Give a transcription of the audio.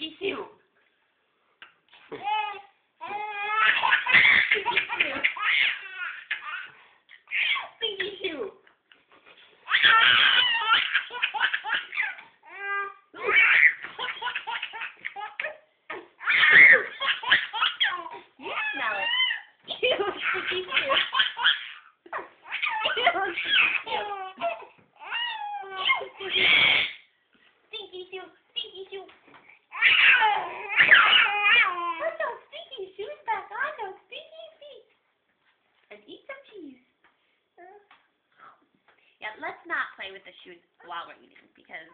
Stinky Sue. Stinky Sue. You smell it. Ew, Stinky Sue. Stinky Sue. Stinky Sue. Put those stinky shoes back on those stinky feet. And eat some cheese. Yeah, let's not play with the shoes while we're eating because